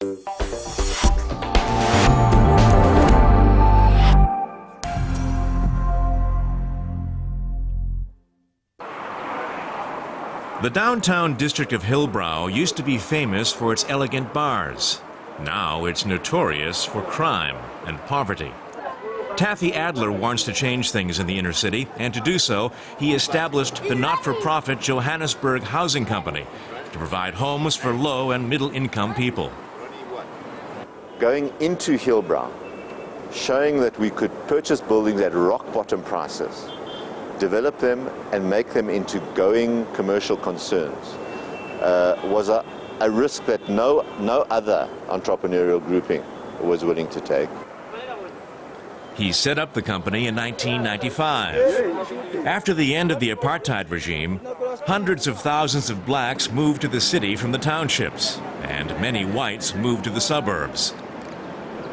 The downtown district of Hillbrow used to be famous for its elegant bars. Now it's notorious for crime and poverty. Taffy Adler wants to change things in the inner city, and to do so, he established the not-for-profit Johannesburg Housing Company to provide homes for low and middle-income people. Going into Hillbrow, showing that we could purchase buildings at rock-bottom prices, develop them and make them into going commercial concerns was a risk that no other entrepreneurial grouping was willing to take. He set up the company in 1995. After the end of the apartheid regime, hundreds of thousands of blacks moved to the city from the townships, and many whites moved to the suburbs.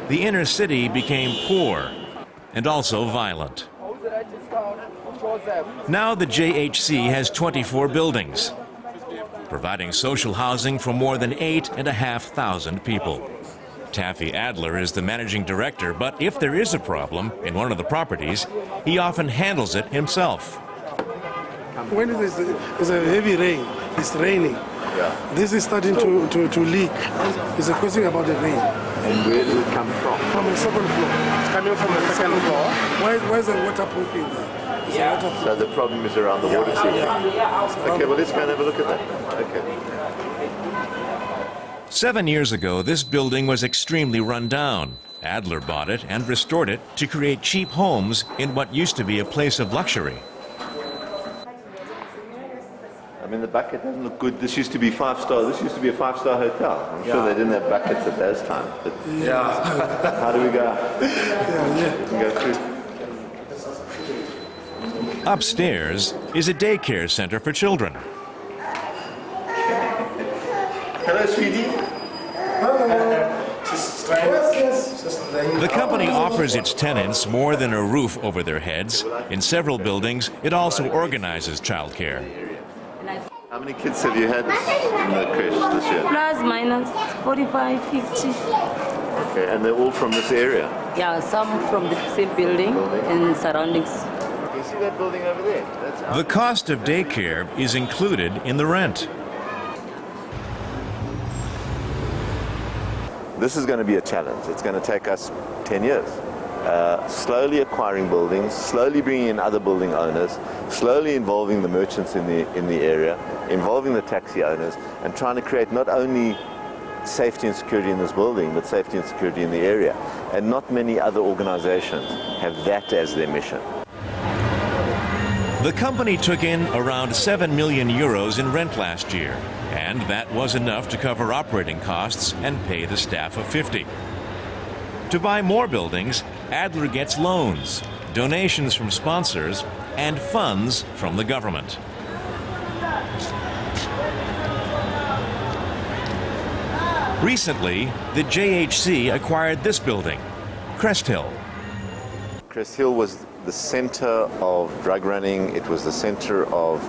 The inner city became poor and also violent. Now the JHC has 24 buildings, providing social housing for more than 8,500 people. Taffy Adler is the managing director, but if there is a problem in one of the properties, he often handles it himself. When there's a heavy rain, it's raining. Yeah. This is starting to leak. It's a question about the rain. And where does it come from? From the second floor. It's coming from the second floor. Where's the waterproofing there? Yeah. So the problem is around the water seeping. Okay, well, let's go and have a look at that. Okay. 7 years ago, this building was extremely run down. Adler bought it and restored it to create cheap homes in what used to be a place of luxury. I mean, the bucket doesn't look good. This used to be five-star. This used to be a five-star hotel. I'm sure they didn't have buckets at those times. But how do we go? We can go through. Upstairs is a daycare center for children. Hello, sweetie. The company offers its tenants more than a roof over their heads. In several buildings, it also organizes childcare. How many kids have you had in the creche this year? Plus, minus, 45, 50. Okay, and they're all from this area? Yeah, some from the same building and surroundings. You see that building over there? The cost of daycare is included in the rent. This is going to be a challenge. It's going to take us 10 years. Slowly acquiring buildings, slowly bringing in other building owners, slowly involving the merchants in the area, involving the taxi owners, and trying to create not only safety and security in this building, but safety and security in the area. And not many other organizations have that as their mission. The company took in around 7 million euros in rent last year, and that was enough to cover operating costs and pay the staff of 50. To buy more buildings, Adler gets loans, donations from sponsors, and funds from the government. Recently, the JHC acquired this building, Crest Hill. Crest Hill was the center of drug running. It was the center of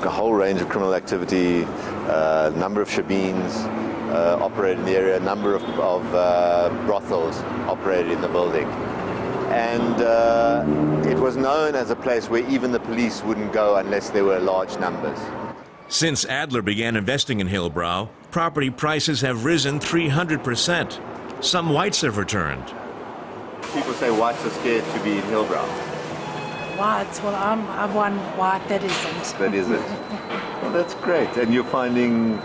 a whole range of criminal activity, a number of shebeens operated in the area, a number of brothels operated in the building. And it was known as a place where even the police wouldn't go unless there were large numbers. Since Adler began investing in Hillbrow, property prices have risen 300%. Some whites have returned. People say whites are scared to be in Hillbrow. Whites? Well, I'm one white that isn't. That isn't. Well, that's great. And you're finding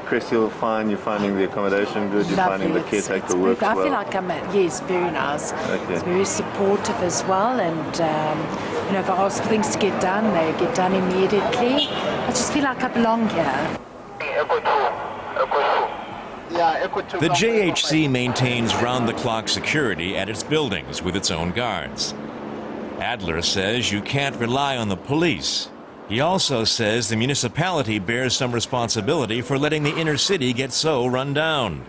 Crest Hill fine, you're finding the accommodation good, you're finding the caretaker works well? I feel like yes, very nice. Okay. It's very supportive as well, and you know, if I ask for things to get done, they get done immediately. I just feel like I belong here. The JHC maintains round-the-clock security at its buildings with its own guards. Adler says you can't rely on the police. He also says the municipality bears some responsibility for letting the inner city get so run down.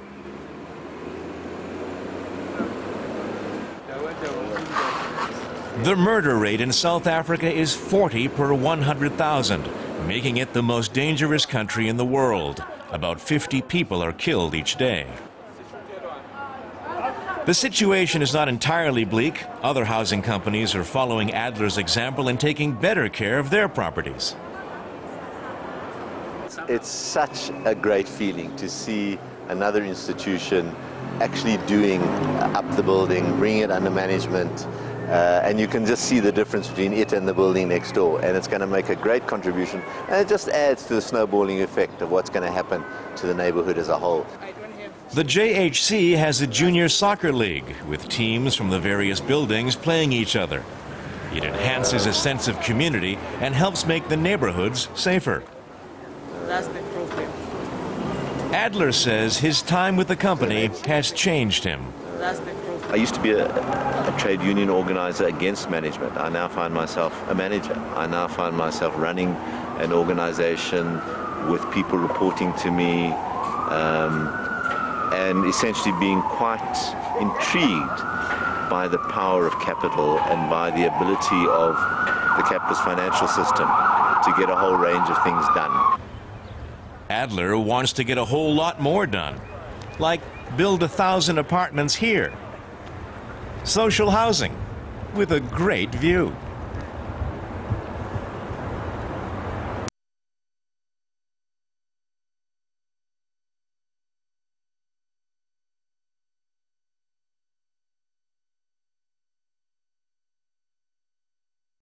The murder rate in South Africa is 40 per 100,000, making it the most dangerous country in the world. About 50 people are killed each day. The situation is not entirely bleak. Other housing companies are following Adler's example and taking better care of their properties. It's such a great feeling to see another institution actually doing up the building, bringing it under management, and you can just see the difference between it and the building next door, and it's going to make a great contribution, and it just adds to the snowballing effect of what's going to happen to the neighborhood as a whole. The JHC has a junior soccer league with teams from the various buildings playing each other. It enhances a sense of community and helps make the neighborhoods safer. That's the problem. Adler says his time with the company has changed him. That's the problem. I used to be a trade union organizer against management. I now find myself a manager. I now find myself running an organization with people reporting to me, and essentially being quite intrigued by the power of capital and by the ability of the capitalist financial system to get a whole range of things done. Adler wants to get a whole lot more done, like build 1,000 apartments here. Social housing with a great view.